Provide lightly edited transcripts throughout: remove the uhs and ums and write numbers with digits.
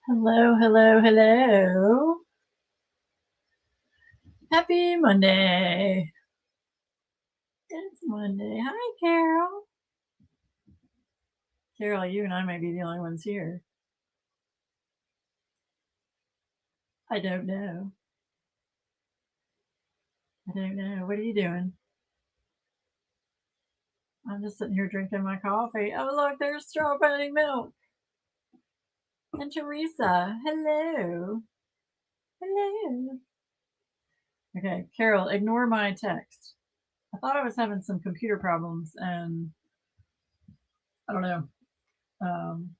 Hello, hello, hello. Happy Monday. It's Monday. Hi, Carol. Carol, you and I might be the only ones here. I don't know. I don't know. What are you doing? I'm just sitting here drinking my coffee. Oh, look, there's strawberry milk. And Teresa. Hello. Hello. Okay, Carol, ignore my text. I thought I was having some computer problems and I don't know. Um,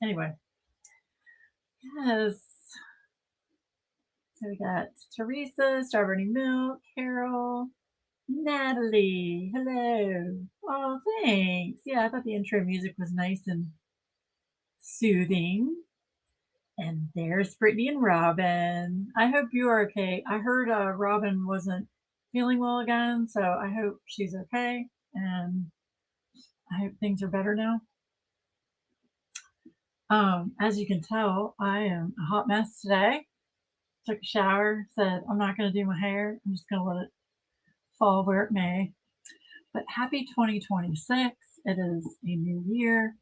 anyway, yes. So we got Teresa, Strawberry Milk, Carol, Natalie. Hello. Oh, thanks. Yeah, I thought the intro music was nice and soothing. And there's Brittany and Robin. I hope you are okay. I heard Robin wasn't feeling well again, so I hope she's okay. And I hope things are better now. As you can tell, I am a hot mess today. Took a shower, said I'm not going to do my hair. I'm just going to let it fall where it may. But happy 2026. It is a new year.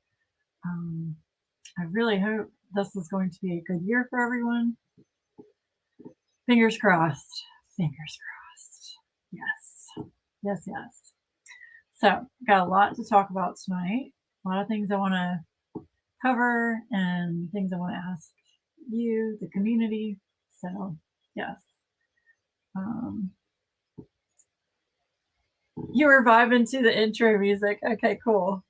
I really hope this is going to be a good year for everyone. Fingers crossed. Fingers crossed. Yes. Yes, yes. So, got a lot to talk about tonight. A lot of things I want to cover and things I want to ask you, the community. So, yes. You were vibing to the intro music. Okay, cool.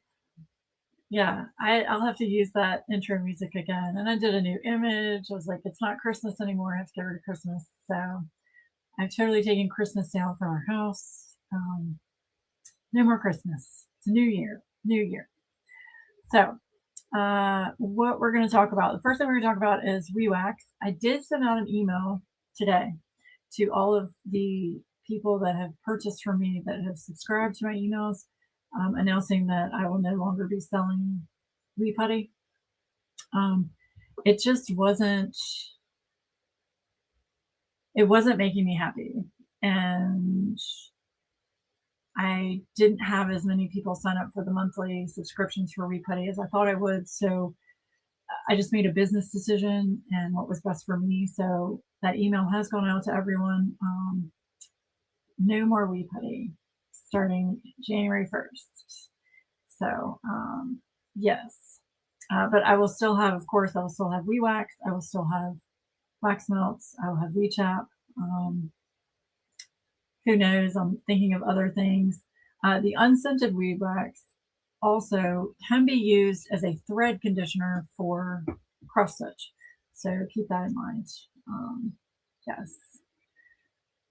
Yeah, I'll have to use that intro music again. And I did a new image. I was like, it's not Christmas anymore. I have to get rid of Christmas. So I've totally taken Christmas down from our house. No more Christmas. It's a new year. New year. So what we're going to talk about, the first thing we're going to talk about is WeeWax. I did send out an email today to all of the people that have purchased from me, that have subscribed to my emails, announcing that I will no longer be selling Wee Putty. It just wasn't making me happy, and I didn't have as many people sign up for the monthly subscriptions for Wee Putty as I thought I would. So I just made a business decision and what was best for me. So that email has gone out to everyone. No more Wee Putty starting January 1st. So, yes. But I will still have, of course, I will still have WeeWax. I will still have wax melts. I will have WeChap. Who knows? I'm thinking of other things. The unscented WeeWax also can be used as a thread conditioner for cross stitch. So keep that in mind. Yes.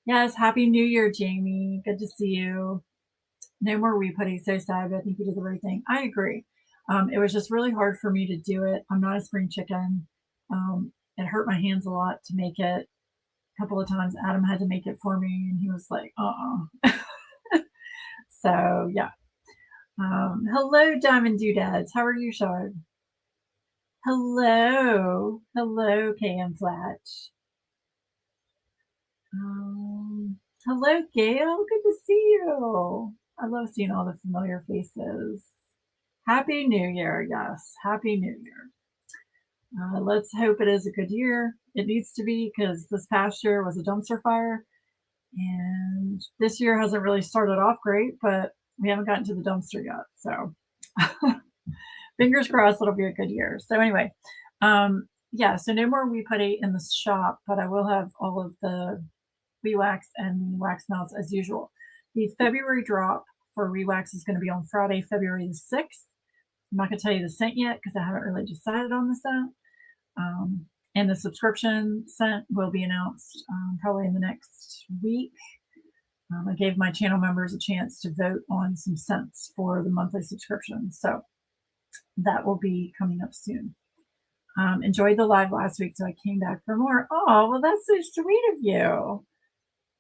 Yes. Happy New Year, Jamie. Good to see you. No more Wee Putty. So sad, but I think you did the right thing. I agree. It was just really hard for me to do it. I'm not a spring chicken. It hurt my hands a lot to make it. A couple of times Adam had to make it for me, and he was like, So, yeah. Hello, Diamond Doodads. How are you, Shard? Hello. Hello, KM Flatch. Hello, Gail. Good to see you. I love seeing all the familiar faces. Happy New Year. Yes, Happy New Year. Let's hope it is a good year. It needs to be, because this past year was a dumpster fire. And this year hasn't really started off great, but we haven't gotten to the dumpster yet. So fingers crossed it'll be a good year. So anyway, yeah, so no more Wee Putty in the shop, but I will have all of the WeeWax and wax melts as usual. The February drop for WeeWax is going to be on Friday, February the 6th. I'm not going to tell you the scent yet because I haven't really decided on the scent. And the subscription scent will be announced probably in the next week. I gave my channel members a chance to vote on some scents for the monthly subscription. So that will be coming up soon. Enjoyed the live last week, so I came back for more. Oh, well, that's so sweet of you.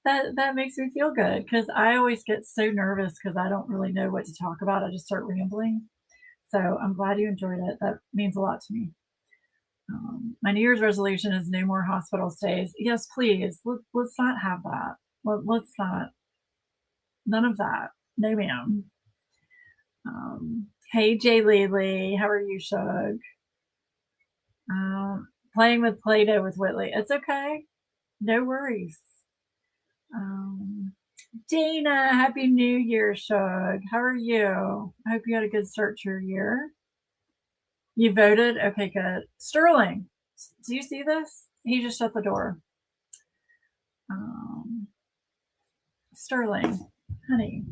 That makes me feel good, because I always get so nervous because I don't really know what to talk about. I just start rambling. So I'm glad you enjoyed it. That means a lot to me. My New Year's resolution is no more hospital stays. Yes, please. Let's not have that. Let's not. None of that. No, ma'am. Hey, Jay Lee. How are you, Shug? Playing with Play-Doh with Whitley. It's okay. No worries. Dana, Happy New Year, Shug. How are you? I hope you had a good start to your year. You voted? Okay, good. Sterling, do you see this? He just shut the door. Sterling, honey,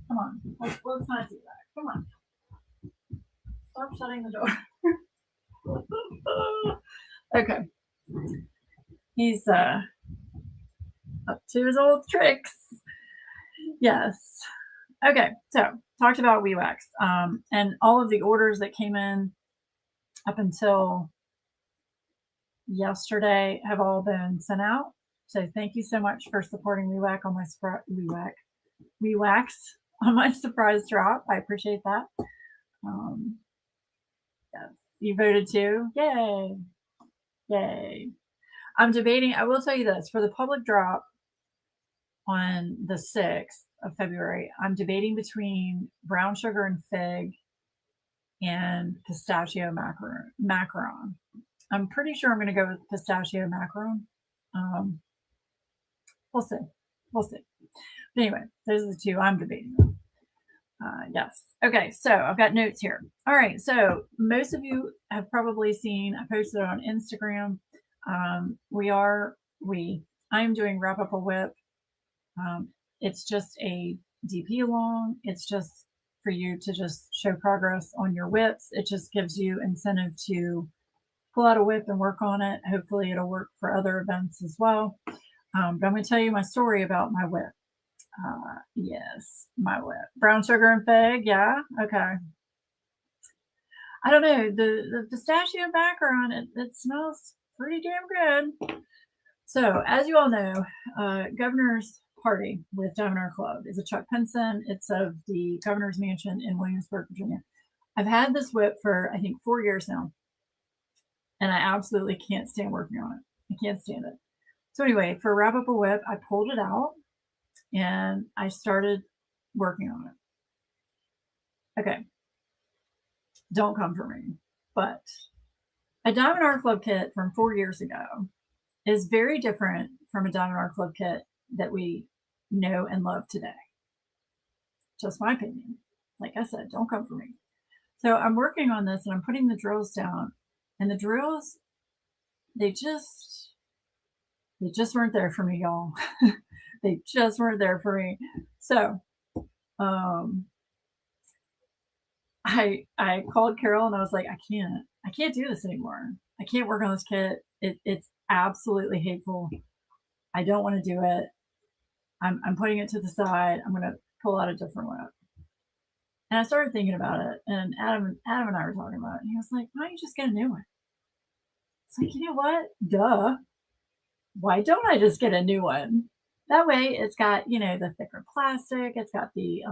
come on. Let's not do that. Come on. Stop shutting the door. Okay. He's up to his old tricks. Yes. Okay, so talked about WeeWax and all of the orders that came in up until yesterday have all been sent out. So thank you so much for supporting WeeWax on my WeeWax on my surprise drop. I appreciate that. Yes, you voted too. Yay! Yay! I'm debating. I will tell you this, for the public drop on the 6th of February, I'm debating between brown sugar and fig and pistachio macaron. I'm pretty sure I'm going to go with pistachio macaron. We'll see. We'll see. But anyway, those are the two I'm debating. Yes. Okay, so I've got notes here. All right, so most of you have probably seen, I posted it on Instagram. I am doing Wrap Up a Whip. It's just a DP along. It's just for you to just show progress on your whips. It just gives you incentive to pull out a whip and work on it. Hopefully it'll work for other events as well. But I'm going to tell you my story about my whip. Yes, my whip. Brown sugar and fig, yeah, okay. I don't know, the pistachio macaron, it smells pretty damn good. So, as you all know, Governor's Party with Diamond Club is a Chuck Pinson. It's of the Governor's Mansion in Williamsburg, Virginia. I've had this whip for, I think, 4 years now, and I absolutely can't stand working on it. I can't stand it. So anyway, for Wrap Up a Whip, I pulled it out, and I started working on it. Okay, don't come for me, but a Diamond Art Club kit from 4 years ago is very different from a Diamond Art Club kit that we know and love today. Just my opinion. Like I said, don't come for me. So I'm working on this and I'm putting the drills down, and the drills, they just weren't there for me, y'all. They just weren't there for me. So I called Carol and I was like, I can't do this anymore. I can't work on this kit. It's absolutely hateful. I don't want to do it. I'm putting it to the side. I'm going to pull out a different whip. And I started thinking about it, and Adam and I were talking about it, and he was like, why don't you just get a new one? It's like, you know what? Duh. Why don't I just get a new one? That way it's got, the thicker plastic. It's got the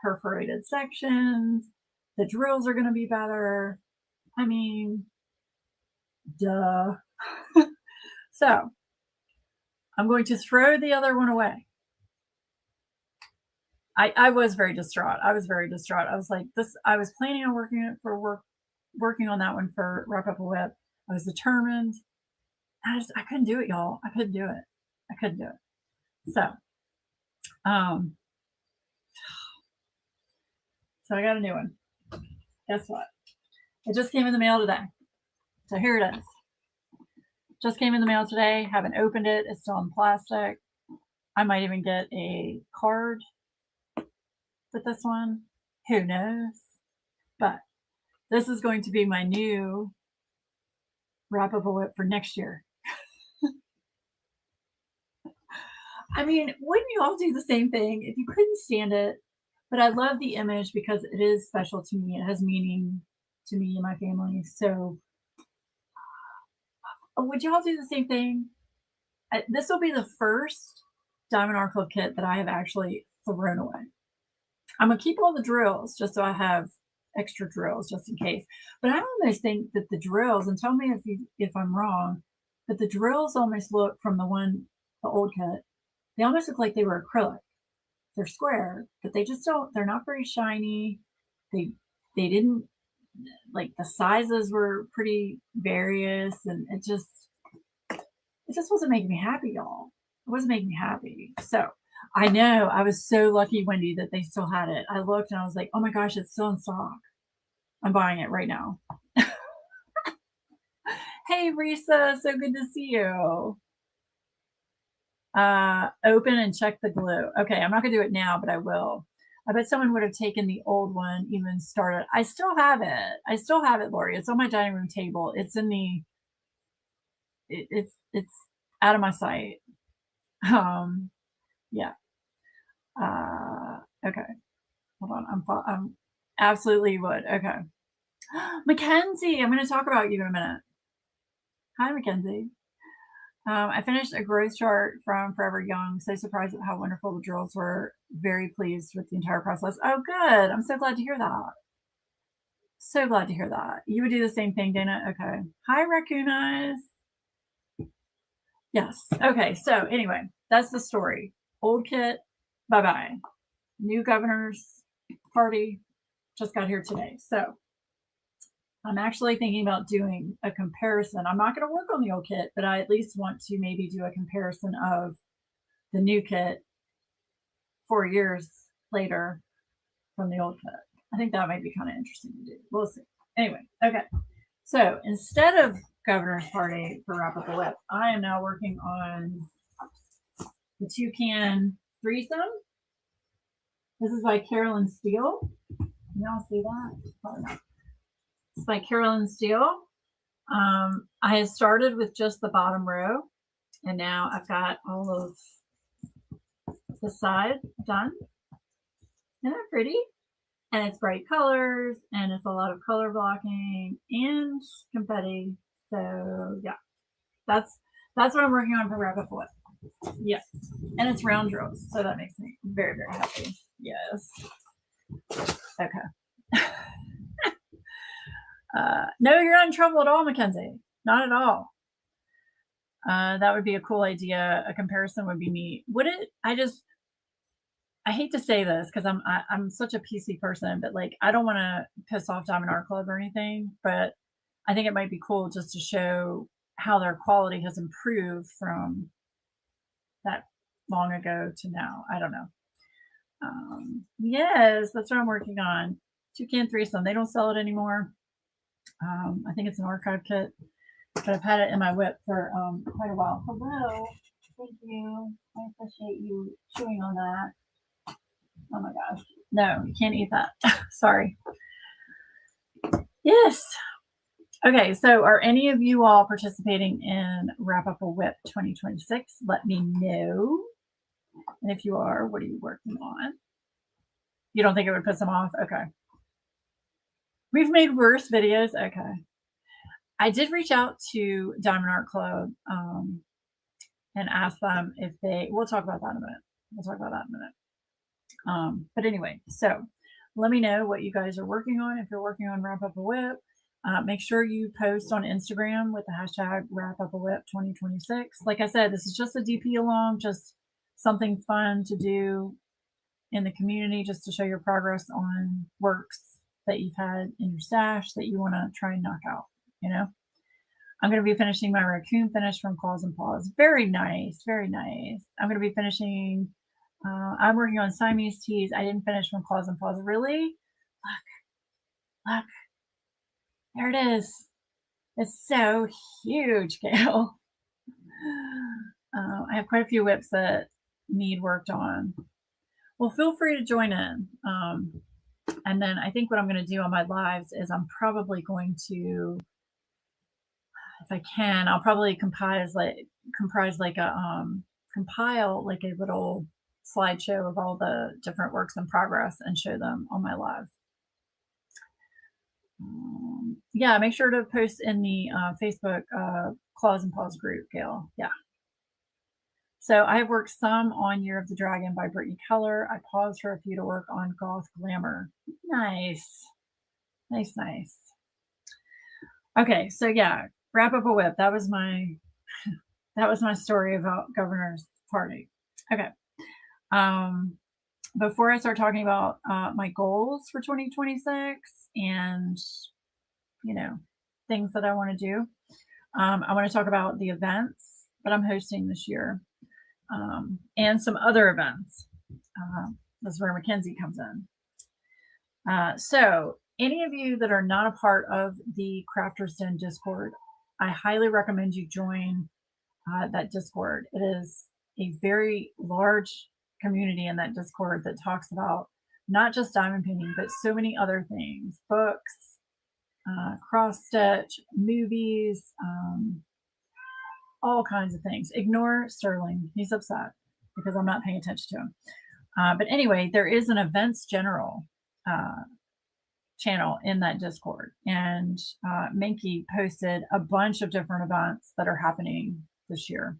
perforated sections. The drills are going to be better. I mean, duh. So I'm going to throw the other one away. I was very distraught. I was like, I was planning on working on that one for Wrap Up a Whip. I was determined. I couldn't do it, y'all. I couldn't do it. So, so I got a new one. Guess what? It just came in the mail today. So here it is. Just came in the mail today. Haven't opened it. It's still in plastic. I might even get a card with this one. Who knows? But this is going to be my new Wrap Up a Whip for next year. I mean, wouldn't you all do the same thing if you couldn't stand it? But I love the image because it is special to me. It has meaning to me and my family. So would you all do the same thing? This will be the first Diamond Art Club kit that I have actually thrown away. I'm going to keep all the drills just so I have extra drills just in case. But I almost think that the drills, and tell me if I'm wrong, but the drills almost look from the old kit, they almost look like they were acrylic. They're square, but they just don't, they're not very shiny. They didn't, like, the sizes were pretty various, and it just wasn't making me happy, y'all. It wasn't making me happy. So I know I was so lucky, Wendy, that they still had it. I looked and I was like, oh my gosh, it's still in stock. I'm buying it right now. Hey, Risa, so good to see you. Open and check the glue. Okay, I'm not gonna do it now, but I will. I bet someone would have taken the old one, even started. I still have it. I still have it, Lori. It's on my dining room table. It's in the, it's out of my sight. Yeah. Okay. Hold on. I'm absolutely would. Okay. Mackenzie, I'm going to talk about you in a minute. Hi, Mackenzie. I finished a growth chart from Forever Young. So surprised at how wonderful the drills were. Very pleased with the entire process. Oh, good. I'm so glad to hear that. So glad to hear that. You would do the same thing, Dana? Okay. Hi, Raccoon Eyes. Yes. Okay. So anyway, that's the story. Old kit, bye-bye. New governor's party just got here today. So I'm actually thinking about doing a comparison. I'm not going to work on the old kit, but I at least want to maybe do a comparison of the new kit 4 years later from the old kit. I think that might be kind of interesting to do. We'll see. Anyway, okay. So instead of Governor's Party for Wrap Up the Whip, I am now working on the Toucan Threesome. This is by Carolyn Steele. Can y'all see that? Probably not. It's by Carolyn Steele. I had started with just the bottom row, and now I've got all of the side done. Isn't that pretty? And it's bright colors, and it's a lot of color blocking and confetti. So yeah, that's what I'm working on for Wrap Up the Whip. Yeah, and it's round drills, so that makes me very, very happy. Yes. Okay. No, you're not in trouble at all, Mackenzie. Not at all. That would be a cool idea. A comparison would be neat. Would it? I hate to say this because I'm such a PC person, but like I don't want to piss off Diamond Art Club or anything, but I think it might be cool just to show how their quality has improved from that long ago to now. I don't know. Yes, that's what I'm working on. Toucan Threesome. They don't sell it anymore. I think it's an archive kit, but I've had it in my whip for quite a while. Hello. Thank you. I appreciate you chewing on that. Oh my gosh. No, you can't eat that. Sorry. Yes. Okay, so are any of you all participating in Wrap Up a Whip 2026? Let me know. And if you are, what are you working on? You don't think it would piss them off? Okay. We've made worse videos. Okay. I did reach out to Diamond Art Club and ask them if we'll talk about that in a minute. But anyway, so let me know what you guys are working on. If you're working on Wrap Up a Whip, make sure you post on Instagram with the hashtag Wrap Up a Whip 2026. Like I said, this is just a DP along, just something fun to do in the community, just to show your progress on works that you've had in your stash that you want to try and knock out. You know, I'm going to be finishing my raccoon finish from Claws and Paws. Very nice, very nice. I'm going to be finishing. I'm working on Siamese teas. I didn't finish from Claws and Paws. Really? Look. There it is. It's so huge, Gail. I have quite a few whips that need worked on. Well, feel free to join in. And then I think what I'm going to do on my lives is I'm probably going to, if I can, I'll probably compile like a little slideshow of all the different works in progress and show them on my live. Yeah, make sure to post in the Facebook Claws and Paws group, Gail. Yeah. So I have worked some on Year of the Dragon by Brittany Keller. I paused for a few to work on Goth Glamour. Nice. Nice, nice. Okay, so yeah, wrap up a whip. That was my story about governor's party. Okay. Um, before I start talking about my goals for 2026 and things that I want to do, I want to talk about the events that I'm hosting this year, and some other events. That's where Mackenzie comes in. So any of you that are not a part of the Crafters Den Discord, I highly recommend you join that Discord. It is a very large community in that Discord that talks about not just diamond painting, but so many other things, books, cross stitch, movies, all kinds of things. Ignore Sterling. He's upset because I'm not paying attention to him. But anyway, there is an events general channel in that Discord, and Minky posted a bunch of different events that are happening this year.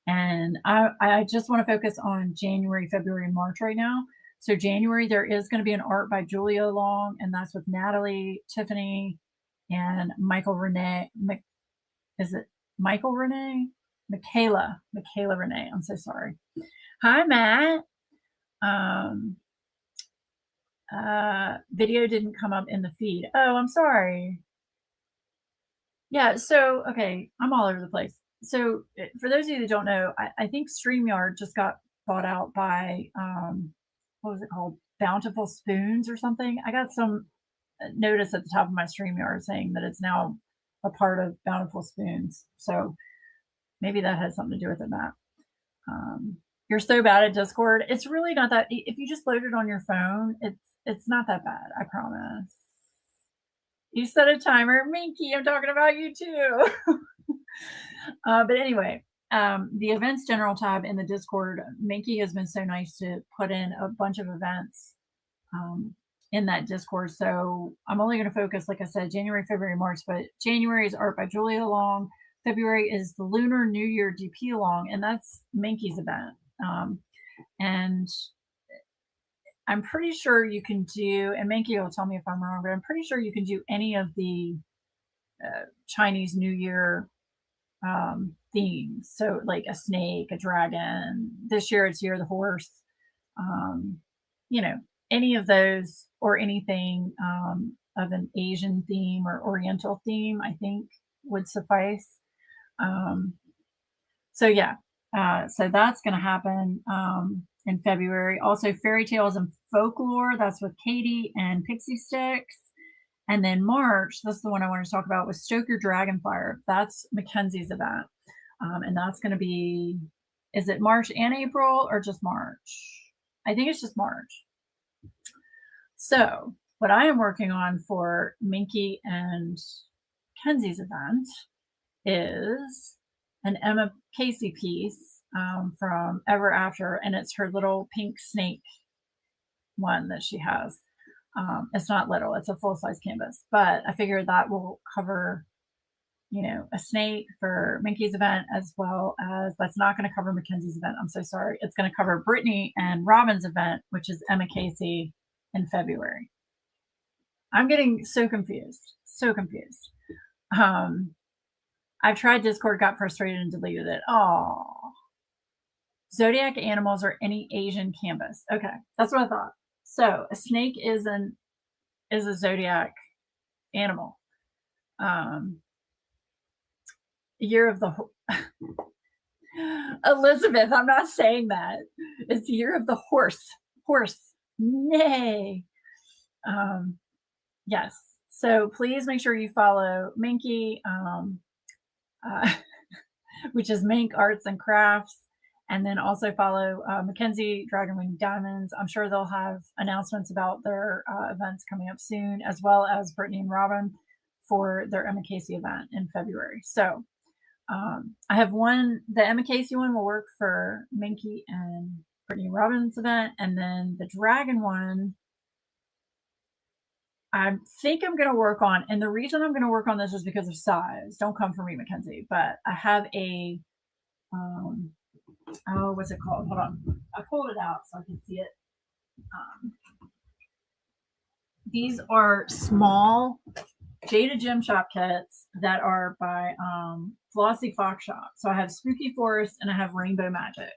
And I just want to focus on January, February, and March right now. So January, there is going to be an art by Julia Long, and that's with Natalie, Tiffany, and Michael Renee. Is it Michael Renee? Michaela Renee. I'm so sorry. Hi, Matt. Video didn't come up in the feed. Oh, I'm sorry. Yeah, so, okay, I'm all over the place. So for those of you that don't know, I think StreamYard just got bought out by, what was it called? Bountiful Spoons or something. I got some notice at the top of my StreamYard saying that it's now a part of Bountiful Spoons. So maybe that has something to do with it, Matt. You're so bad at Discord. It's really not that. If you just load it on your phone, it's not that bad. I promise. You set a timer, Minky. I'm talking about you too. But anyway, the events general tab in the Discord, Minky has been so nice to put in a bunch of events in that Discord. So I'm only going to focus, like I said, January, February, March. But January is art by Julia Long. February is the Lunar New Year DP Long, and that's Minky's event. And I'm pretty sure you can do, and Minky will tell me if I'm wrong, but I'm pretty sure you can do any of the Chinese New Year themes. So like a snake, a dragon. This year it's Year of the Horse. Any of those or anything of an Asian theme or Oriental theme, I think would suffice. So yeah, so that's going to happen in February. Also, Fairy Tales and Folklore, that's with Katie and Pixie Sticks. And then March, that's the one I wanted to talk about, was Stoke Your Dragonfire. That's Mackenzie's event. And that's going to be, is it March and April or just March? I think it's just March. So what I am working on for Minky and Kenzie's event is an Emma Casey piece from Ever After, and it's her little pink snake one that she has. It's not little, it's a full-size canvas, but I figured that will cover, a snake for Minky's event, as well as, that's not going to cover Mackenzie's event. I'm so sorry. It's going to cover Brittany and Robin's event, which is Emma Casey in February. I'm getting so confused. I've tried Discord, got frustrated, and deleted it. Oh, zodiac animals or any Asian canvas. Okay, that's what I thought. So a snake is a zodiac animal. Year of the Elizabeth, I'm not saying that. It's the year of the horse. Nay. Yes. So please make sure you follow Minky, which is Mink Arts and Crafts, and then also follow Mackenzie Dragonwing Diamonds. I'm sure they'll have announcements about their events coming up soon, as well as Brittany and Robin for their Emma Casey event in February. So I have one, the Emma Casey one will work for Minky and Brittany and Robin's event, and then the dragon one I think I'm going to work on, and the reason I'm going to work on this is because of size. Don't come for me, Mackenzie, but I have a, what's it called? Hold on. I pulled it out so I can see it. These are small Jada Gem Shop kits that are by Flossy Fox Shop. So I have Spooky Forest and I have Rainbow Magic.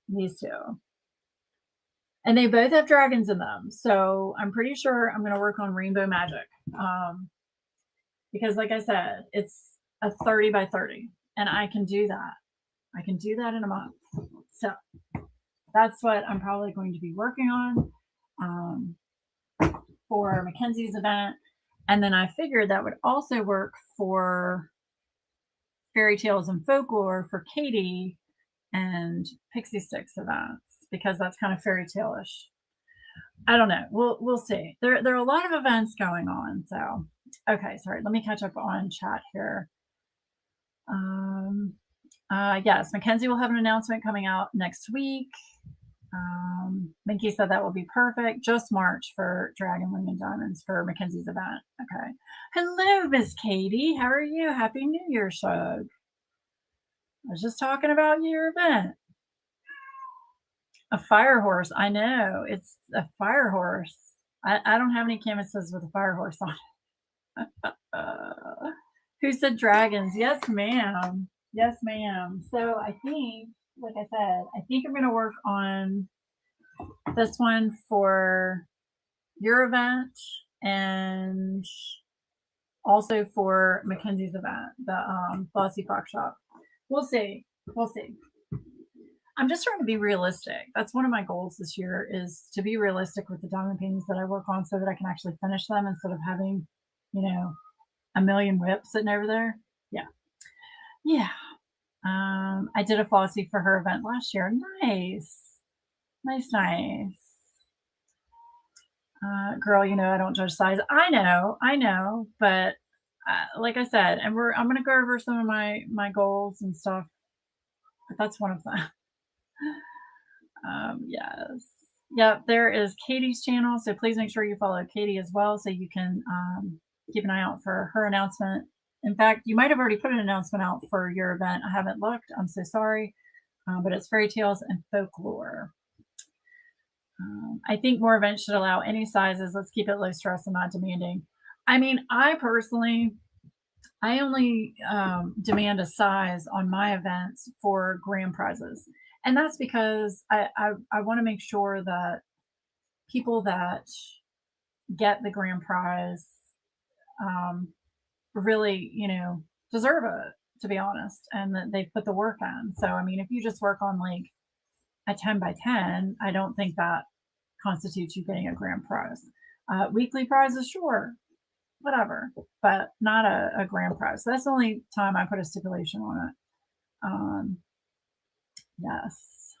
These two. And they both have dragons in them. So I'm pretty sure I'm going to work on Rainbow Magic. Because like I said, it's a 30 by 30 and I can do that. I can do that in a month. So that's what I'm probably going to be working on for Mackenzie's event. And then I figured that would also work for Fairy Tales and Folklore for Katie and Pixie Sticks events, because that's kind of fairy tale-ish. I don't know. We'll see. There are a lot of events going on. So, okay, sorry. Let me catch up on chat here. Yes, Mackenzie will have an announcement coming out next week. Minky said that will be perfect. Just March for Dragon Wing and Diamonds for Mackenzie's event. Okay. Hello, Miss Katie. How are you? Happy New Year, Shug. I was just talking about your event. A fire horse. I know. It's a fire horse. I don't have any canvases with a fire horse on it. Who said dragons? Yes, ma'am. Yes, ma'am. So I think, like I said, I think I'm going to work on this one for your event and also for Mackenzie's event, the Flossy Fox Shop. We'll see. We'll see. I'm just trying to be realistic. That's one of my goals this year, is to be realistic with the diamond paintings that I work on so that I can actually finish them instead of having, you know, a million whips sitting over there. Yeah. Yeah. I did a Flossie for her event last year. Nice. Nice, nice. Girl, you know I don't judge size. I know, but like I said, and I'm gonna go over some of my goals and stuff, but that's one of them. Yes. Yep, there is Katie's channel, so please make sure you follow Katie as well so you can keep an eye out for her announcement. In fact, you might have already put an announcement out for your event. I haven't looked. I'm so sorry. But it's Fairy Tales and Folklore. I think more events should allow any sizes. Let's keep it low stress and not demanding. I mean, I personally, I only demand a size on my events for grand prizes. And that's because I want to make sure that people that get the grand prize really, you know, deserve it, to be honest, and that they've put the work in. So, I mean, if you just work on like a 10 by 10, I don't think that constitutes you getting a grand prize. Weekly prizes, sure, whatever, but not a grand prize. So that's the only time I put a stipulation on it. Yes.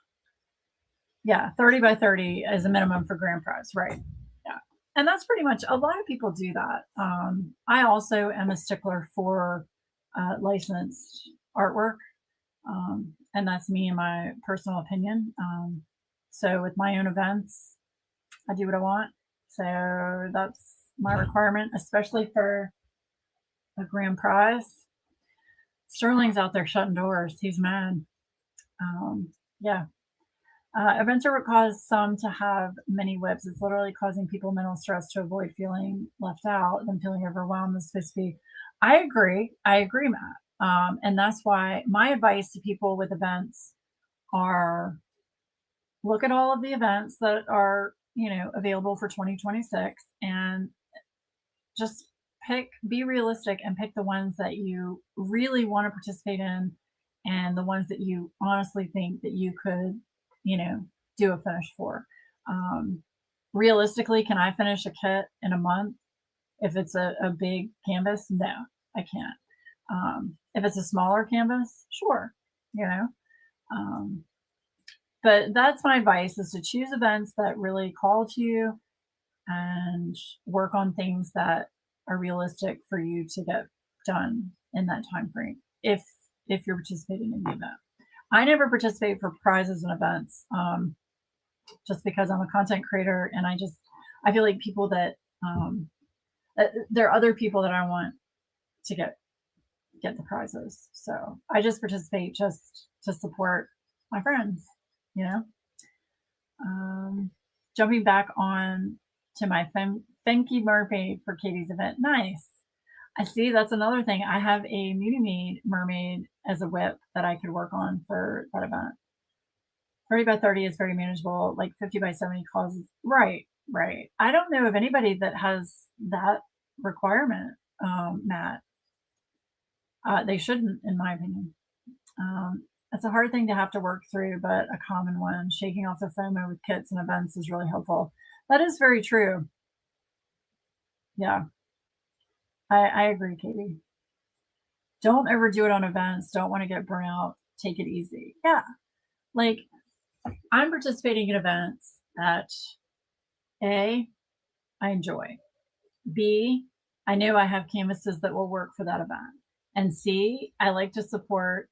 Yeah, 30 by 30 is a minimum for grand prize, right? Yeah. And that's pretty much, a lot of people do that. I also am a stickler for licensed artwork. And that's me and my personal opinion. So with my own events, I do what I want. So that's my requirement, especially for a grand prize. Sterling's out there shutting doors. He's mad. Yeah. Events are what cause some to have many whips. It's literally causing people mental stress to avoid feeling left out and feeling overwhelmed. Is supposed to be. I agree, Matt. And that's why my advice to people with events are look at all of the events that are, you know, available for 2026 and just be realistic and pick the ones that you really want to participate in and the ones that you honestly think that you could, you know, do a finish for. Realistically, can I finish a kit in a month if it's a big canvas? No, I can't. If it's a smaller canvas, sure, you know. But that's my advice, is to choose events that really call to you and work on things that are realistic for you to get done in that time frame if you're participating in the event. I never participate for prizes and events just because I'm a content creator, and I feel like people that there are other people that I want to get the prizes. So I just participate just to support my friends, you know. Jumping back on to my Thank you, Mermaid, for Katie's event. Nice. I see, that's another thing. I have a Muni Made mermaid as a whip that I could work on for that event. 30 by 30 is very manageable, like 50 by 70 causes right, right. I don't know of anybody that has that requirement, Matt. They shouldn't, in my opinion. It's a hard thing to have to work through, but a common one. Shaking off the FOMO with kits and events is really helpful. That is very true. Yeah, I agree, Katie. Don't overdo it on events. Don't want to get burnt out. Take it easy. Yeah. Like I'm participating in events that A, I enjoy. B, I know I have canvases that will work for that event. And C, I like to support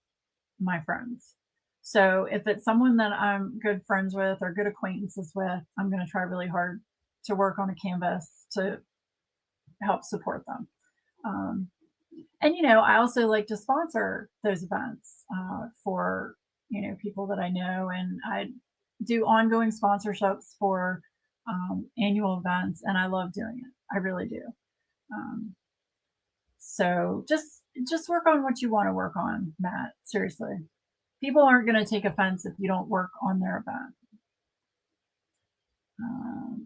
my friends. So if it's someone that I'm good friends with or good acquaintances with, I'm going to try really hard to work on a canvas to help support them. And, I also like to sponsor those events for, people that I know. And I do ongoing sponsorships for annual events. And I love doing it. I really do. So just work on what you want to work on, Matt. Seriously. People aren't going to take offense if you don't work on their event.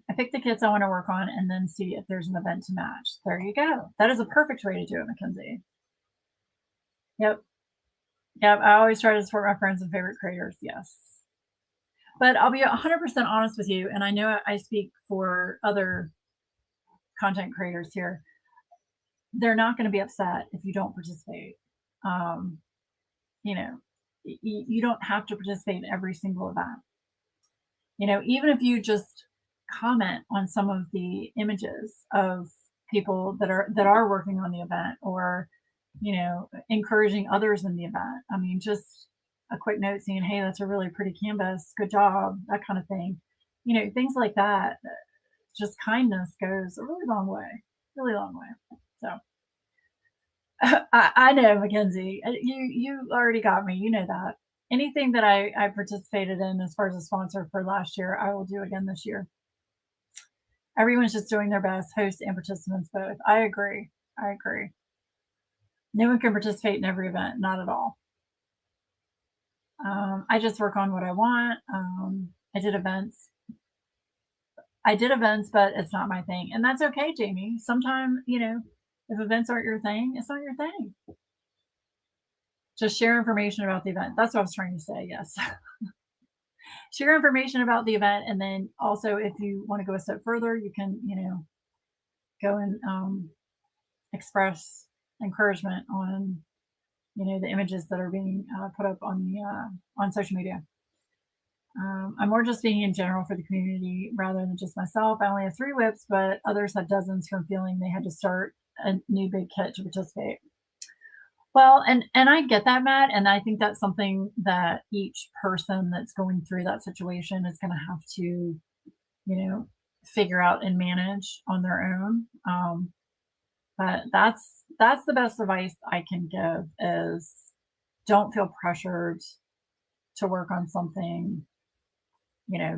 I pick the kits I want to work on and then see if there's an event to match. There you go. That is a perfect way to do it, Mackenzie. Yep. Yep. I always try to support my friends and favorite creators. Yes. But I'll be 100% honest with you. And I know I speak for other content creators here. They're not going to be upset if you don't participate. You don't have to participate in every single event. Even if you just comment on some of the images of people that are working on the event or, encouraging others in the event. I mean, just a quick note saying, hey, that's a really pretty canvas. Good job. That kind of thing. Things like that. Just kindness goes a really long way. Really long way. So I know, Mackenzie, you already got me. You know that. Anything that I participated in as far as a sponsor for last year, I will do again this year. Everyone's just doing their best, hosts and participants both. I agree. I agree. No one can participate in every event, not at all. I just work on what I want. I did events, but it's not my thing. And that's okay, Jamie. Sometimes, if events aren't your thing, it's not your thing. Just share information about the event. That's what I was trying to say. Yes. Share information about the event. And then also, if you want to go a step further, you can, go and express encouragement on, the images that are being put up on social media. I'm more just speaking in general for the community rather than just myself. I only have 3 whips, but others had dozens from feeling they had to start a new big kit to participate. Well, and I get that, Matt, and I think that's something that each person that's going through that situation is going to have to, figure out and manage on their own. But that's the best advice I can give is don't feel pressured to work on something.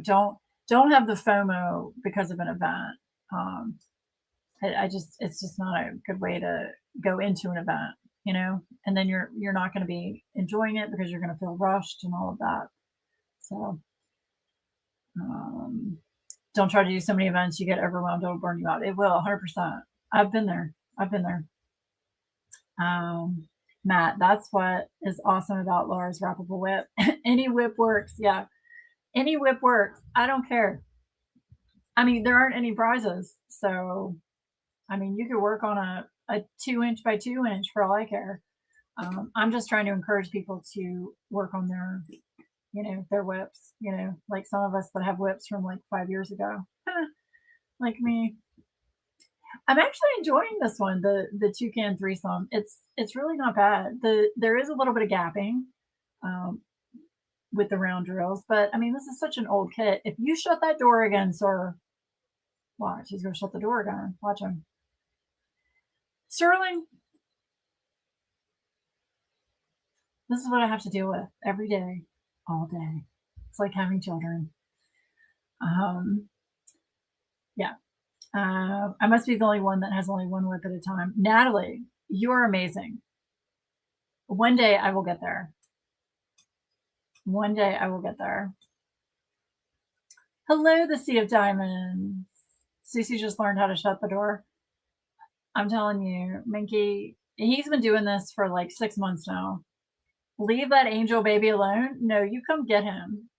Don't have the FOMO because of an event. It's just not a good way to go into an event. And then you're not going to be enjoying it because you're going to feel rushed and all of that. So don't try to do so many events you get overwhelmed. It'll burn you out. It will 100%. I've been there. Matt, that's what is awesome about Laura's wrappable whip. Any whip works. Yeah, any whip works. I don't care. I mean, there aren't any prizes, so I mean, you could work on a 2-inch by 2-inch for all I care. I'm just trying to encourage people to work on their whips, like some of us that have whips from like 5 years ago, like me. I'm actually enjoying this one, the toucan threesome. It's really not bad. There is a little bit of gapping with the round drills, but I mean, this is such an old kit. If you shut that door again, sir, watch, he's gonna shut the door again. Watch him. Sterling, this is what I have to deal with every day, all day. It's like having children. Yeah. I must be the only one that has only one whip at a time. Natalie, you are amazing. One day I will get there. One day I will get there. Hello, the Sea of Diamonds. Cece just learned how to shut the door. I'm telling you, Minky, he's been doing this for like 6 months now. Leave that angel baby alone. No, you come get him.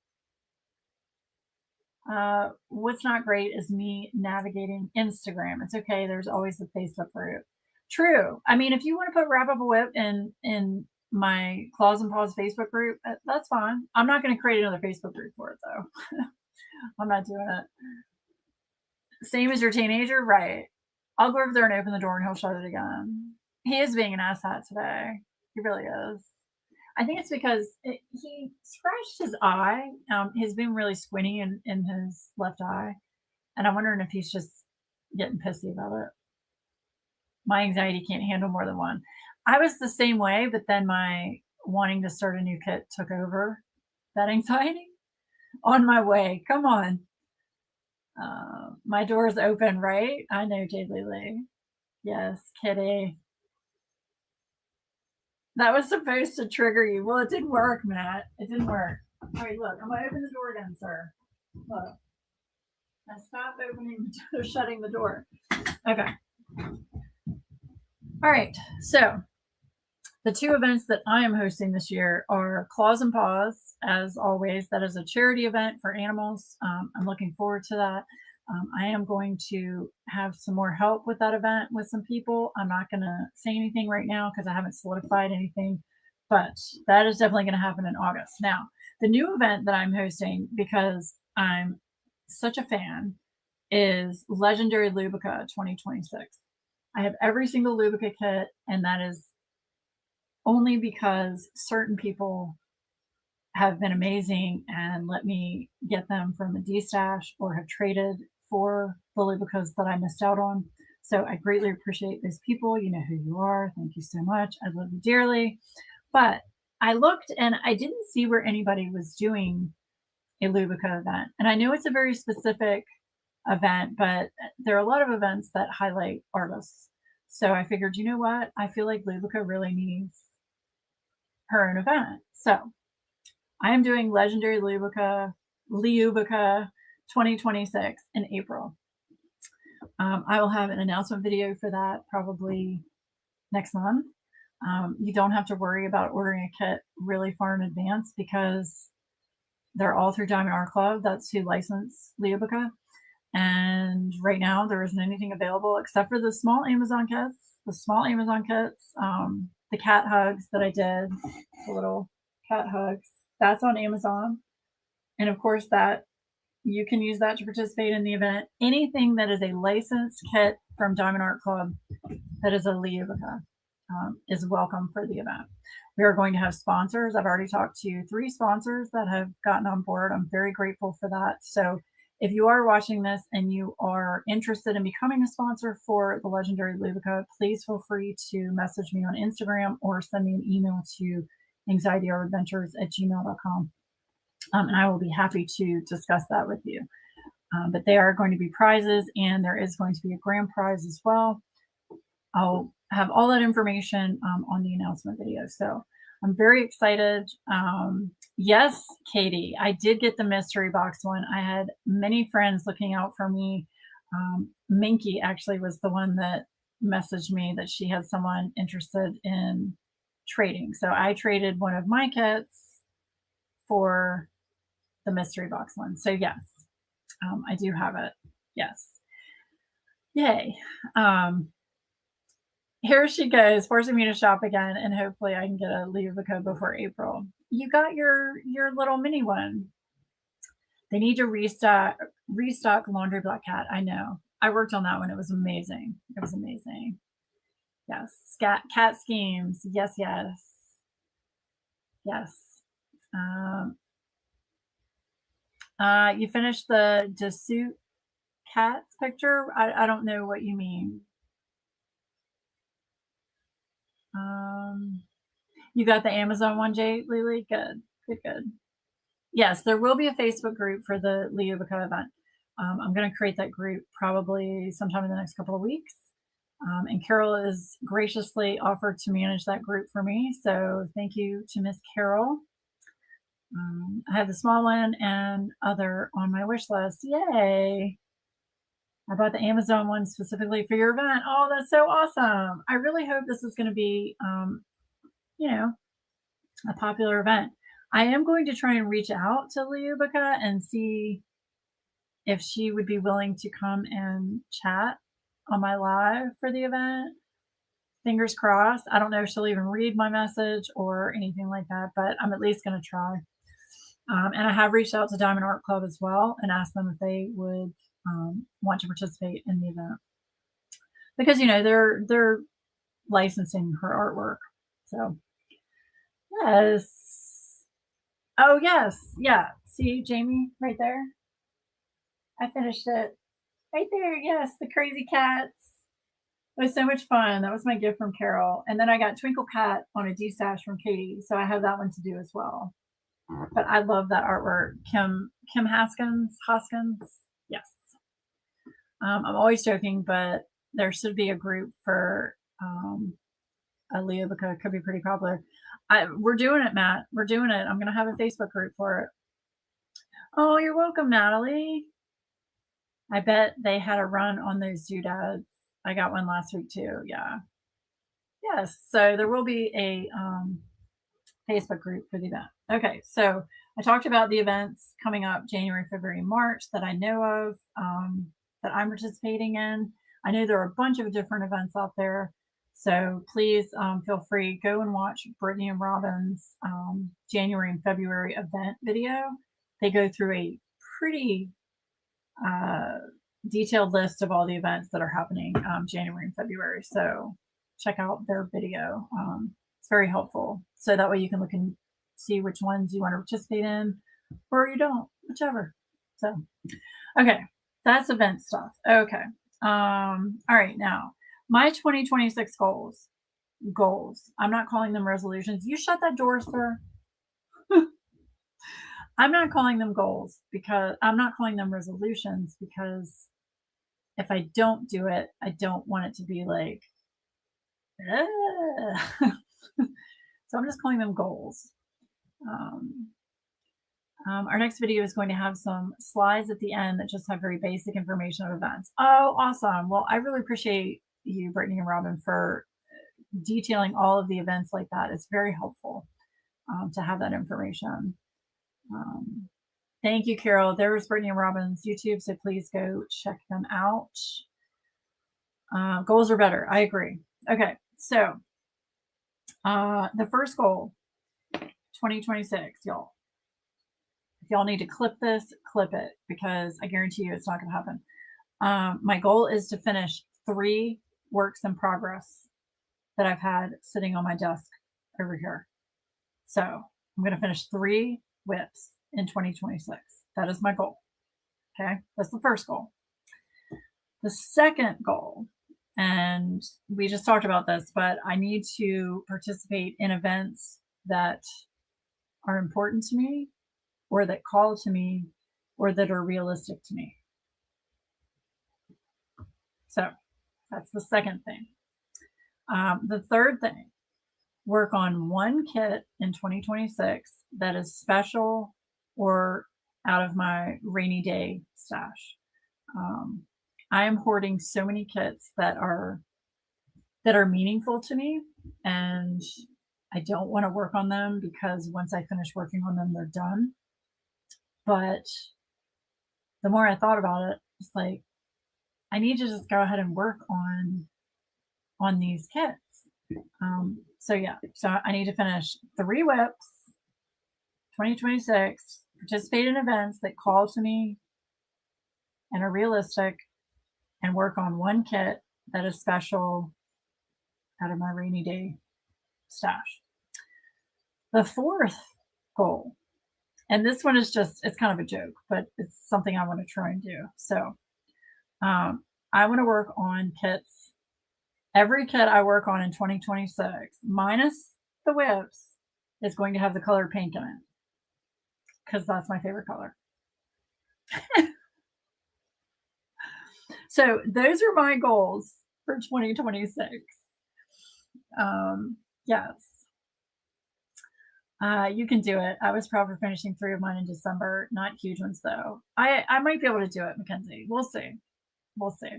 What's not great is me navigating Instagram. It's okay. There's always the Facebook group. True. I mean, if you want to put Wrap Up a Whip in my Claws and Paws Facebook group, that's fine. I'm not going to create another Facebook group for it though. I'm not doing it. Same as your teenager, right? I'll go over there and open the door and he'll shut it again. He is being an asshat today. He really is. I think it's because he scratched his eye. He's been really squinty in his left eye. And I'm wondering if he's just getting pissy about it. My anxiety can't handle more than one. I was the same way, but then my wanting to start a new kit took over that anxiety. On my way. Come on. My door's open, right? I know, Jade Lily. Yes, kitty. That was supposed to trigger you. Well, it didn't work, Matt. It didn't work. All right, look. I'm going to open the door again, sir. Look. Now stop shutting the door. Okay. All right. So the two events that I am hosting this year are Claws and Paws, as always. That is a charity event for animals. I'm looking forward to that. I am going to have some more help with that event with some people. I'm not going to say anything right now because I haven't solidified anything, but that is definitely going to happen in August. Now, the new event that I'm hosting, because I'm such a fan, is Legendary Lubica 2026. I have every single Lubica kit, and that is only because certain people have been amazing and let me get them from a D-stash or have traded for the Lubicas that I missed out on. So I greatly appreciate those people. You know who you are. Thank you so much. I love you dearly. But I looked and I didn't see where anybody was doing a Lubica event. And I know it's a very specific event, but there are a lot of events that highlight artists. So I figured, you know what? I feel like Lubica really needs her own event. So I am doing Legendary Lubica 2026 in April. I will have an announcement video for that probably next month. You don't have to worry about ordering a kit really far in advance because they're all through Diamond Art Club. That's who licensed Lubica. And right now there isn't anything available except for the small Amazon kits. The cat hugs that I did, the little cat hugs, that's on Amazon. And of course that you can use that to participate in the event. Anything that is a licensed kit from Diamond Art Club that is a Lubica is welcome for the event. We are going to have sponsors. I've already talked to 3 sponsors that have gotten on board. I'm very grateful for that. So if you are watching this and you are interested in becoming a sponsor for the Legendary Lubica, please feel free to message me on Instagram or send me an email to anxietyartadventures@gmail.com. And I will be happy to discuss that with you. But they are going to be prizes, and there is going to be a grand prize as well. I'll have all that information on the announcement video. So I'm very excited. Yes, Katie, I did get the mystery box one. I had many friends looking out for me. Minky actually was the one that messaged me that she had someone interested in trading. So I traded one of my kits for the mystery box one. So yes, I do have it. Yes. Yay. Here she goes, forcing me to shop again, and hopefully I can get a Lubica before April. You got your little mini one. They need to restock Laundry Black Cat. I know. I worked on that one. It was amazing. It was amazing. Yes. Cat schemes. Yes, yes. Yes. You finished the Dessous cats picture? I don't know what you mean. You got the Amazon one, Jay Lily? Good. Yes, there will be a Facebook group for the Lubica event. I'm going to create that group probably sometime in the next couple of weeks. And Carol has graciously offered to manage that group for me. So thank you to Miss Carol. I have the small one and other on my wish list. Yay! I bought the Amazon one specifically for your event. Oh, that's so awesome. I really hope this is going to be, you know, a popular event. I am going to try and reach out to Leubika and see if she would be willing to come and chat on my live for the event. Fingers crossed. I don't know if she'll even read my message or anything like that, but I'm at least going to try. And I have reached out to Diamond Art Club as well and asked them if they would want to participate in the event, because you know they're licensing her artwork. So yes. Oh yes, yeah. See Jamie right there. I finished it right there. Yes, the crazy cats. It was so much fun. That was my gift from Carol, and then I got Twinkle Cat on a D-stash from Katie, so I have that one to do as well. But I love that artwork. Kim Hoskins. Yes. I'm always joking, but there should be a group for a Leubika. Could be pretty popular. We're doing it, Matt. We're doing it. I'm going to have a Facebook group for it. Oh, you're welcome, Natalie. I bet they had a run on those doodads. I got one last week too. Yeah. Yes. So there will be a Facebook group for the event. Okay. So I talked about the events coming up January, February, March that I know of, that I'm participating in. I know there are a bunch of different events out there. So please feel free, go and watch Brittany and Robin's January and February event video. They go through a pretty detailed list of all the events that are happening January and February. So check out their video. It's very helpful. So that way you can look and see which ones you want to participate in, or you don't, whichever. So, okay, that's event stuff. Okay. All right, now my 2026 goals. I'm not calling them resolutions. You shut that door, sir. I'm not calling them goals because I'm not calling them resolutions, because if I don't do it, I don't want it to be like, so I'm just calling them goals. Our next video is going to have some slides at the end that just have very basic information of events. Oh, awesome. Well, I really appreciate you, Brittany and Robin, for detailing all of the events like that. It's very helpful to have that information. Thank you, Carol. There's Brittany and Robin's YouTube, so please go check them out. Goals are better. I agree. Okay, so the first goal, 2026, y'all. If y'all need to clip this, clip it, because I guarantee you it's not going to happen. My goal is to finish 3 works in progress that I've had sitting on my desk over here. So I'm going to finish 3 whips in 2026. That is my goal. Okay, that's the first goal. The second goal, and we just talked about this, but I need to participate in events that are important to me, or that call to me, or that are realistic to me. So that's the second thing. The third thing, work on 1 kit in 2026 that is special or out of my rainy day stash. I am hoarding so many kits that are meaningful to me, and I don't want to work on them because once I finish working on them, they're done. But the more I thought about it, it's like, I need to just go ahead and work on these kits. So yeah, so I need to finish 3 whips, 2026, participate in events that call to me and are realistic, and work on 1 kit that is special out of my rainy day stash. The fourth goal, and this one is just, it's kind of a joke, but it's something I want to try and do. So I want to work on kits. Every kit I work on in 2026, minus the whips, is going to have the color pink in it, because that's my favorite color. So those are my goals for 2026. Yes. You can do it. I was proud for finishing 3 of mine in December. Not huge ones though. I might be able to do it, Mackenzie. We'll see. We'll see.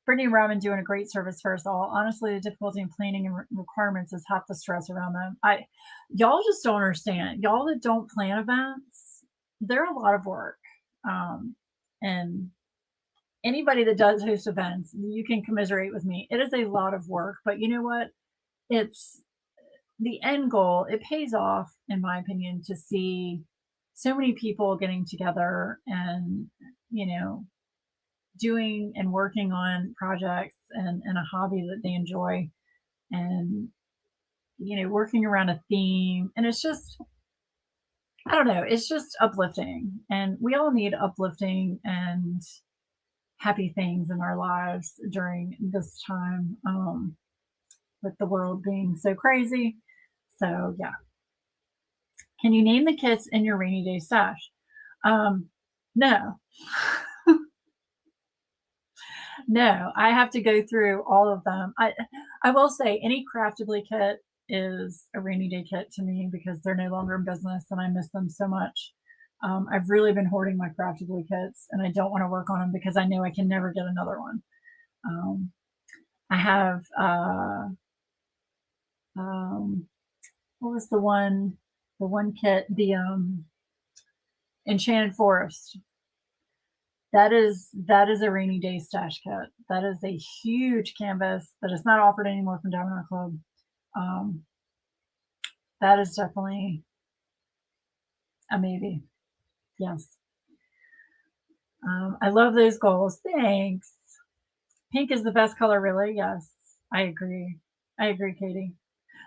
Brittany and Robin doing a great service for us all. Honestly, the difficulty in planning and requirements is half the stress around them. Y'all just don't understand. Y'all that don't plan events, they're a lot of work. And anybody that does host events, you can commiserate with me. It is a lot of work, but you know what? It's the end goal. It pays off, in my opinion, to see so many people getting together and, you know, doing and working on projects and a hobby that they enjoy, and, you know, working around a theme. And it's just, I don't know, it's just uplifting. And we all need uplifting and happy things in our lives during this time, with the world being so crazy. So, yeah. Can you name the kits in your rainy day stash? No. No, I have to go through all of them. I will say any Craftably kit is a rainy day kit to me because they're no longer in business and I miss them so much. I've really been hoarding my Craftably kits and I don't want to work on them because I know I can never get another one. I have what was the one kit, the Enchanted Forest. That is a rainy day stash kit. That is a huge canvas that is not offered anymore from Diamond Art Club. That is definitely a maybe. Yes. I love those goals. Thanks. Pink is the best color, really. Yes, I agree. I agree, Katie.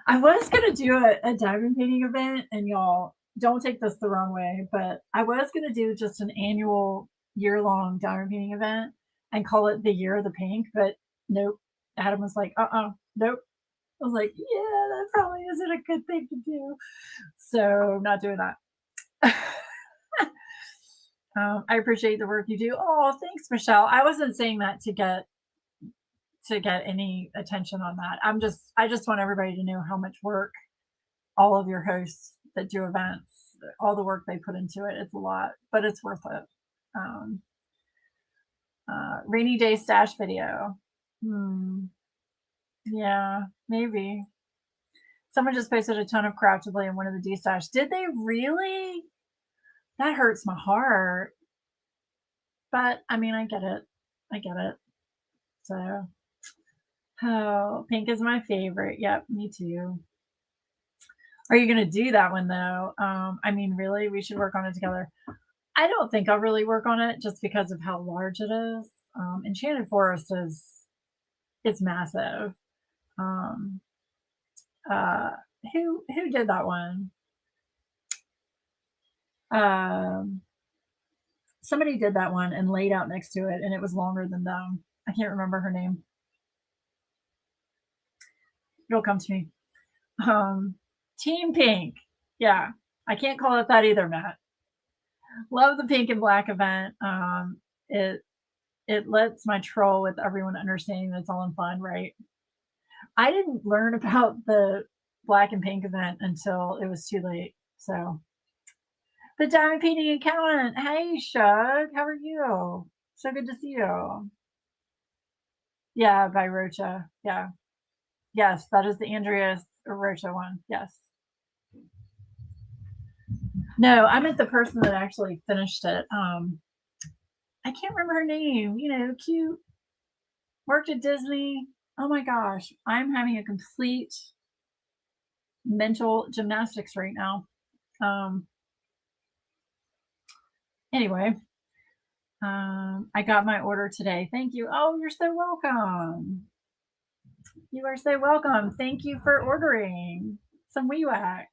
I was gonna do a diamond painting event, and y'all don't take this the wrong way, but I was gonna do just an annual year-long diamond painting event and call it the year of the pink, but nope. Adam was like, nope. I was like, yeah, that probably isn't a good thing to do. So not doing that. I appreciate the work you do. Oh, thanks, Michelle. I wasn't saying that to get any attention on that. I just want everybody to know how much work all of your hosts that do events, all the work they put into it. It's a lot, but it's worth it. Rainy day stash video. Yeah, maybe. Someone just posted a ton of Craftably in one of the D stash. Did they really? That hurts my heart. But I mean, I get it. I get it. So, oh, pink is my favorite. Yep, me too. Are you going to do that one though? I mean, really, we should work on it together. I don't think I'll really work on it just because of how large it is. Enchanted Forest it's massive. Who did that one? Somebody did that one and laid out next to it, and it was longer than them. I can't remember her name. It'll come to me. Team Pink. Yeah, I can't call it that either, Matt. Love the pink and black event. It lets my troll with everyone understanding that it's all in fun, right? I didn't learn about the black and pink event until it was too late. So, the diamond painting accountant. Hey, Shug, how are you? So good to see you. Yeah, by Rocha. Yeah. Yes, that is the Andreas Rocha one. Yes. No, I meant the person that actually finished it. I can't remember her name. You know, cute. Worked at Disney. Oh my gosh, I'm having a complete mental gymnastics right now. Anyway, I got my order today. Thank you. Oh, you're so welcome. You are so welcome. Thank you for ordering some WeeWax.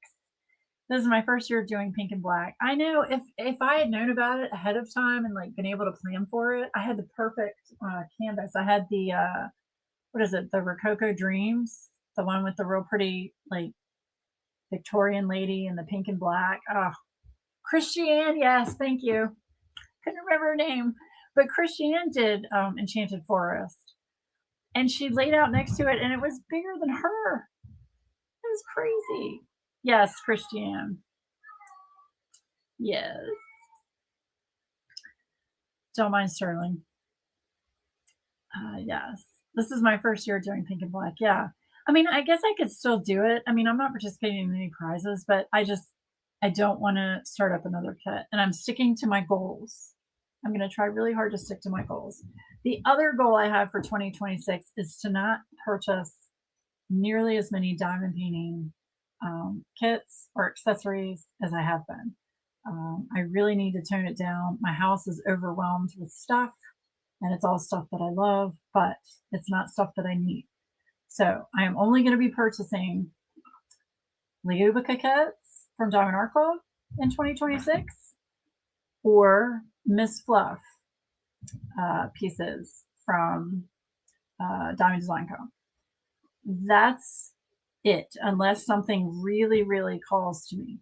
This is my first year doing pink and black. I know if I had known about it ahead of time and like been able to plan for it, I had the perfect canvas. I had the what is it? The Rococo Dreams, the one with the real pretty like Victorian lady in the pink and black. Oh, Christiane, yes, thank you. Couldn't remember her name, But Christiane did Enchanted Forest, and she laid out next to it, and it was bigger than her. It was crazy. Yes, Christiane. Yes. Don't mind Sterling. Yes. This is my first year doing pink and black. Yeah. I mean, I guess I could still do it. I mean, I'm not participating in any prizes, but I don't want to start up another kit, and I'm sticking to my goals. I'm going to try really hard to stick to my goals. The other goal I have for 2026 is to not purchase nearly as many diamond painting kits or accessories as I have been. I really need to tone it down. My house is overwhelmed with stuff, and it's all stuff that I love, but it's not stuff that I need. So I am only going to be purchasing Leobica kits from Diamond Art Club in 2026 or Miss Fluff pieces from Diamond Design Co. That's it, unless something really, really calls to me.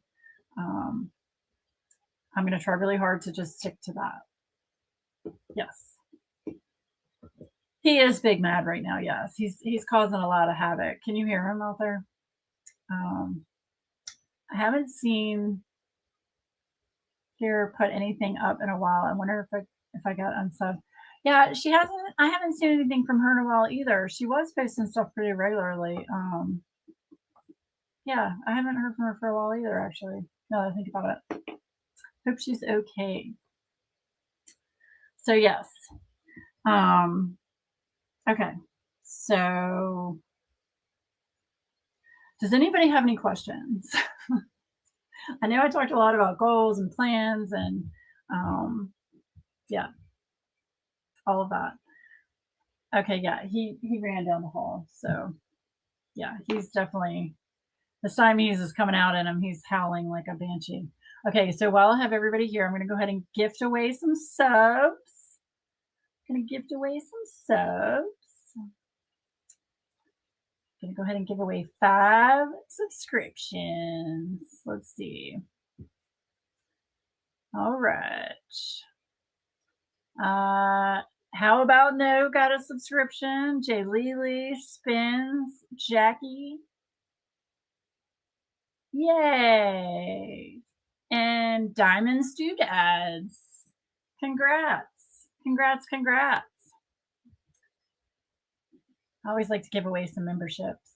I'm going to try really hard to just stick to that. Yes. He is big mad right now. Yes, he's causing a lot of havoc. Can you hear him out there? I haven't seen here put anything up in a while. I wonder if I got unsubbed. Yeah, she hasn't. I haven't seen anything from her in a while either. She was posting stuff pretty regularly. Yeah, I haven't heard from her for a while either. Actually, now that I think about it, hope she's okay. So yes. Okay. So, does anybody have any questions? I know I talked a lot about goals and plans and yeah, all of that. Okay, yeah, he ran down the hall. So yeah, he's definitely, the Siamese is coming out in him. He's howling like a banshee. Okay, so while I have everybody here, I'm going to go ahead and gift away some subs. I'm going to gift away some subs. I'm going to go ahead and give away 5 subscriptions. Let's see. All right. How about No got a subscription? Jay Lily, Spins, Jackie. Yay. And Diamond Doodads. Congrats. Congrats, congrats. I always like to give away some memberships.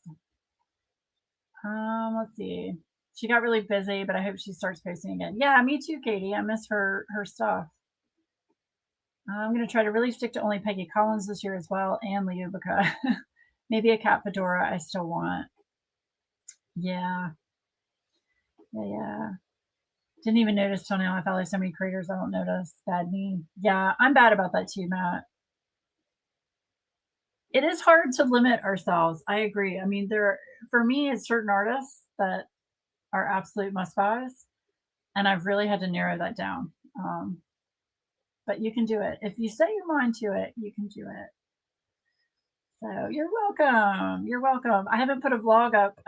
Let's see. She got really busy, but I hope she starts posting again. Yeah, me too, Katie. I miss her stuff. I'm going to try to really stick to only Peggy Collins this year as well, and Leobica. Maybe a cat fedora I still want. Yeah. Yeah. Didn't even notice till now. I follow so many creators I don't notice. Bad me. Yeah, I'm bad about that too, Matt. It is hard to limit ourselves. I agree. I mean, for me, it's certain artists that are absolute must-buys, and I've really had to narrow that down. But you can do it. If you set your mind to it, you can do it. So you're welcome. You're welcome. I haven't put a vlog up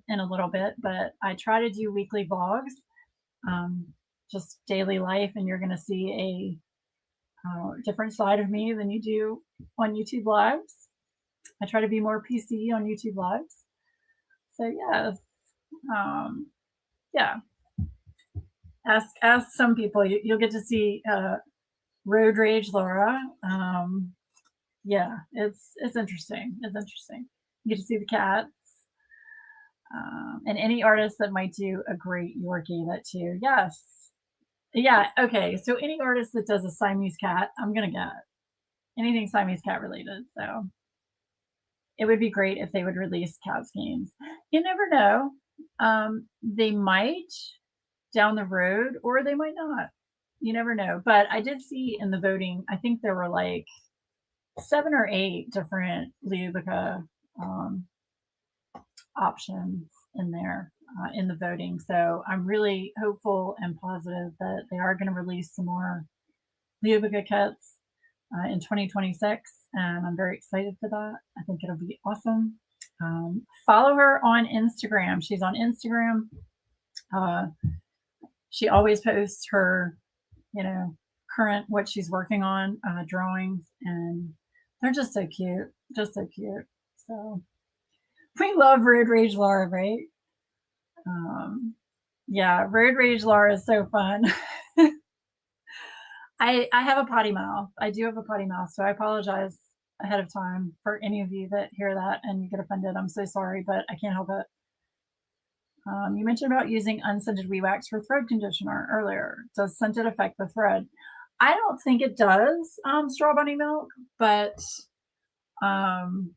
in a little bit, but I try to do weekly vlogs, just daily life, and you're going to see a different side of me than you do on YouTube Lives. I try to be more PC on YouTube Lives. So yes, yeah. Ask some people. You'll get to see Road Rage Laura. Yeah, it's interesting. It's interesting. You get to see the cats. And any artist that might do a great Yorkie, that too. Yes. Yeah, okay. So any artist that does a Siamese cat, I'm going to get anything Siamese cat related. So it would be great if they would release cat schemes. You never know. They might down the road, or they might not. You never know. But I did see in the voting, I think there were like 7 or 8 different Leobica options in there in the voting. So I'm really hopeful and positive that they are going to release some more Leobica kits in 2026, and I'm very excited for that. I think it'll be awesome. Follow her on Instagram. She's on Instagram. She always posts her, current what she's working on, drawings, and they're just so cute, just so cute. So we love Road Rage Laura, right? Yeah, Road Rage Laura is so fun. I have a potty mouth. I do have a potty mouth, so I apologize ahead of time for any of you that hear that and you get offended. I'm so sorry, but I can't help it. You mentioned about using unscented WeeWax for thread conditioner earlier. Does scented affect the thread? I don't think it does, Straw Bunny Milk, but um,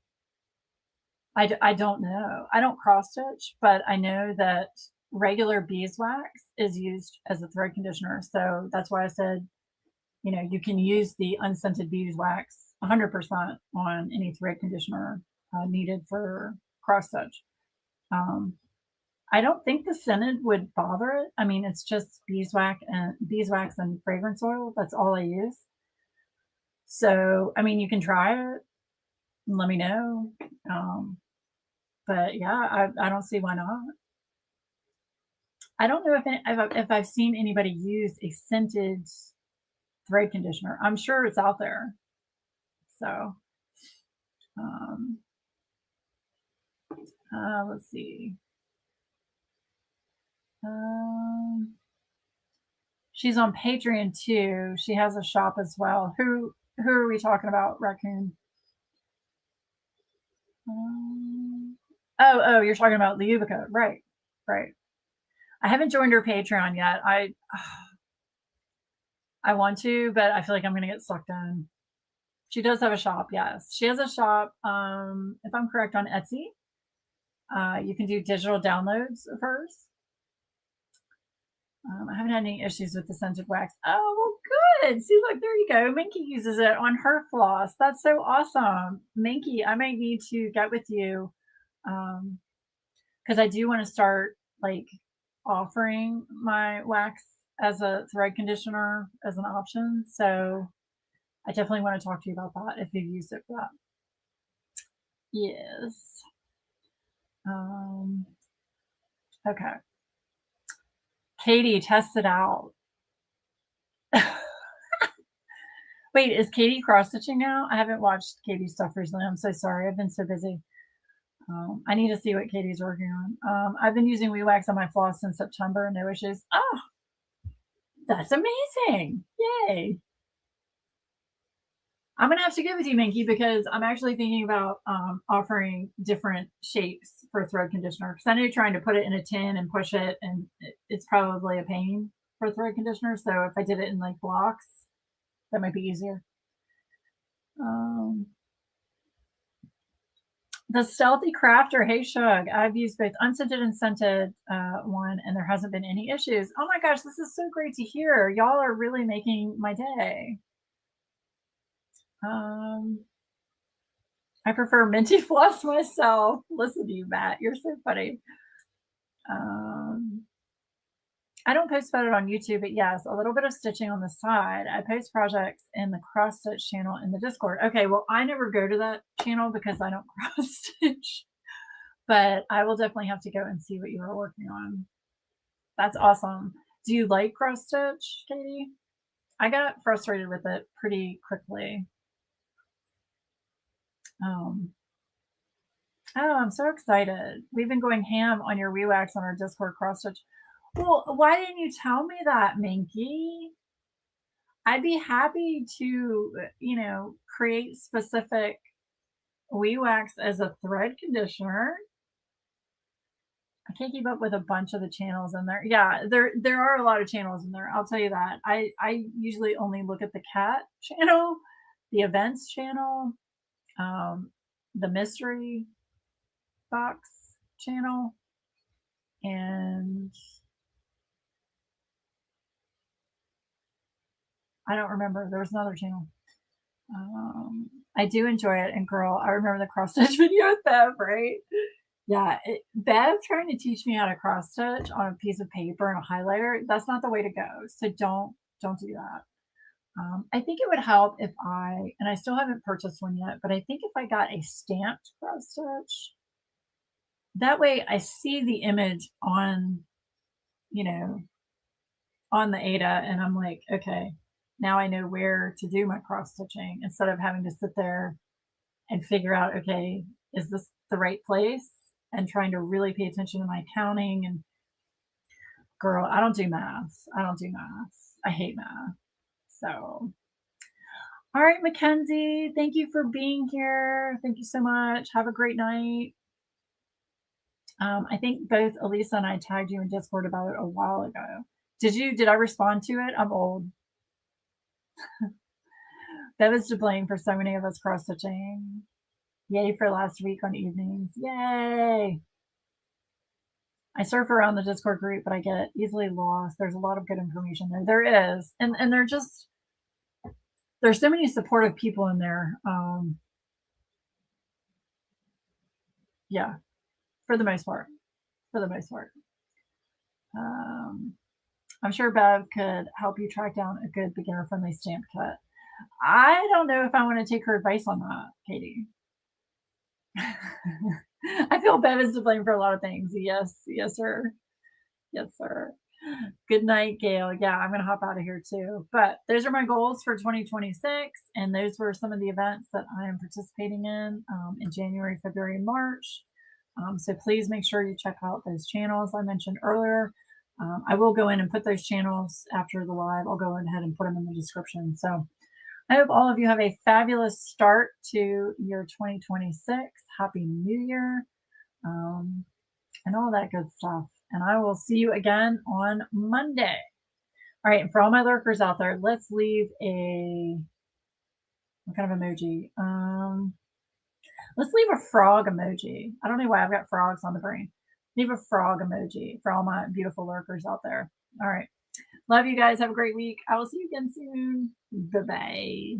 I don't know. I don't cross stitch, but I know that regular beeswax is used as a thread conditioner. So that's why I said, you know, you can use the unscented beeswax 100% on any thread conditioner needed for cross stitch. I don't think the scented would bother it. I mean, it's just beeswax and fragrance oil. That's all I use. So, I mean, you can try it and let me know. But yeah, I don't see why not. I don't know if I've seen anybody use a scented thread conditioner. I'm sure it's out there. So, um, let's see. She's on Patreon too. She has a shop as well. Who are we talking about, Raccoon? Oh, you're talking about Liubica. Right. I haven't joined her Patreon yet. I want to, but I feel like I'm going to get sucked in. She does have a shop, yes. She has a shop, if I'm correct, on Etsy. You can do digital downloads of hers. I haven't had any issues with the scented wax. Oh, well, good. See, look, there you go. Minky uses it on her floss. That's so awesome. Minky, I might need to get with you because I do want to start like offering my wax as a thread conditioner as an option. So I definitely want to talk to you about that if you've used it for that. Yes. Okay. Katie, test it out. Wait, is Katie cross stitching now? I haven't watched Katie's stuff recently. I'm so sorry. I've been so busy. I need to see what Katie's working on. I've been using WeeWax on my floss since September. No issues. Oh, that's amazing. Yay. I'm going to have to get with you, Minky, because I'm actually thinking about offering different shapes for thread conditioner. Because I know trying to put it in a tin and push it, and it's probably a pain for thread conditioner. So if I did it in like blocks, that might be easier. The Stealthy Crafter, hey Shug, I've used both unscented and scented one, and there hasn't been any issues. Oh my gosh, this is so great to hear. Y'all are really making my day. I prefer minty floss myself. Listen to you, Matt. You're so funny. I don't post about it on YouTube, but yes, a little bit of stitching on the side. I post projects in the cross stitch channel in the Discord. Okay, well, I never go to that channel because I don't cross stitch, but I will definitely have to go and see what you are working on. That's awesome. Do you like cross stitch, Katie? I got frustrated with it pretty quickly. Oh, I'm so excited. We've been going ham on your WeeWax on our Discord cross stitch. Well, why didn't you tell me that, Minky? I'd be happy to, you know, create specific WeeWax as a thread conditioner. I can't keep up with a bunch of the channels in there. Yeah, there are a lot of channels in there. I'll tell you that. I usually only look at the cat channel, the events channel, the mystery box channel, and I don't remember. There was another channel. I do enjoy it, and girl, I remember the cross stitch video with Bev, right? Yeah, Bev trying to teach me how to cross stitch on a piece of paper and a highlighter, that's not the way to go. So don't do that. I think it would help if and I still haven't purchased one yet, but I think if I got a stamped cross stitch, that way I see the image on, you know, on the Ada, and I'm like, okay, now I know where to do my cross stitching instead of having to sit there and figure out, okay, is this the right place? And trying to really pay attention to my counting. And girl, I don't do math. I don't do math. I hate math. So, all right, Mackenzie, thank you for being here. Thank you so much. Have a great night. I think both Elisa and I tagged you in Discord about it a while ago. Did I respond to it? I'm old. That was to blame for so many of us cross stitching. Yay for last week on evenings. Yay. I surf around the Discord group, but I get easily lost. There's a lot of good information there. There is. And there's so many supportive people in there. Yeah, for the most part. For the most part. I'm sure Bev could help you track down a good beginner-friendly stamp kit. I don't know if I want to take her advice on that, Katie. I feel Bev is to blame for a lot of things. Yes, sir. Yes, sir. Good night, Gail. Yeah, I'm going to hop out of here too. But those are my goals for 2026. And those were some of the events that I am participating in January, February, and March. So please make sure you check out those channels I mentioned earlier. I will go in and put those channels after the live. I'll go ahead and put them in the description. So I hope all of you have a fabulous start to your 2026. Happy New Year and all that good stuff. And I will see you again on Monday. All right, and for all my lurkers out there, let's leave what kind of emoji? Let's leave a frog emoji. I don't know why I've got frogs on the brain. Leave a frog emoji for all my beautiful lurkers out there. All right. Love you guys. Have a great week. I will see you again soon. Bye-bye.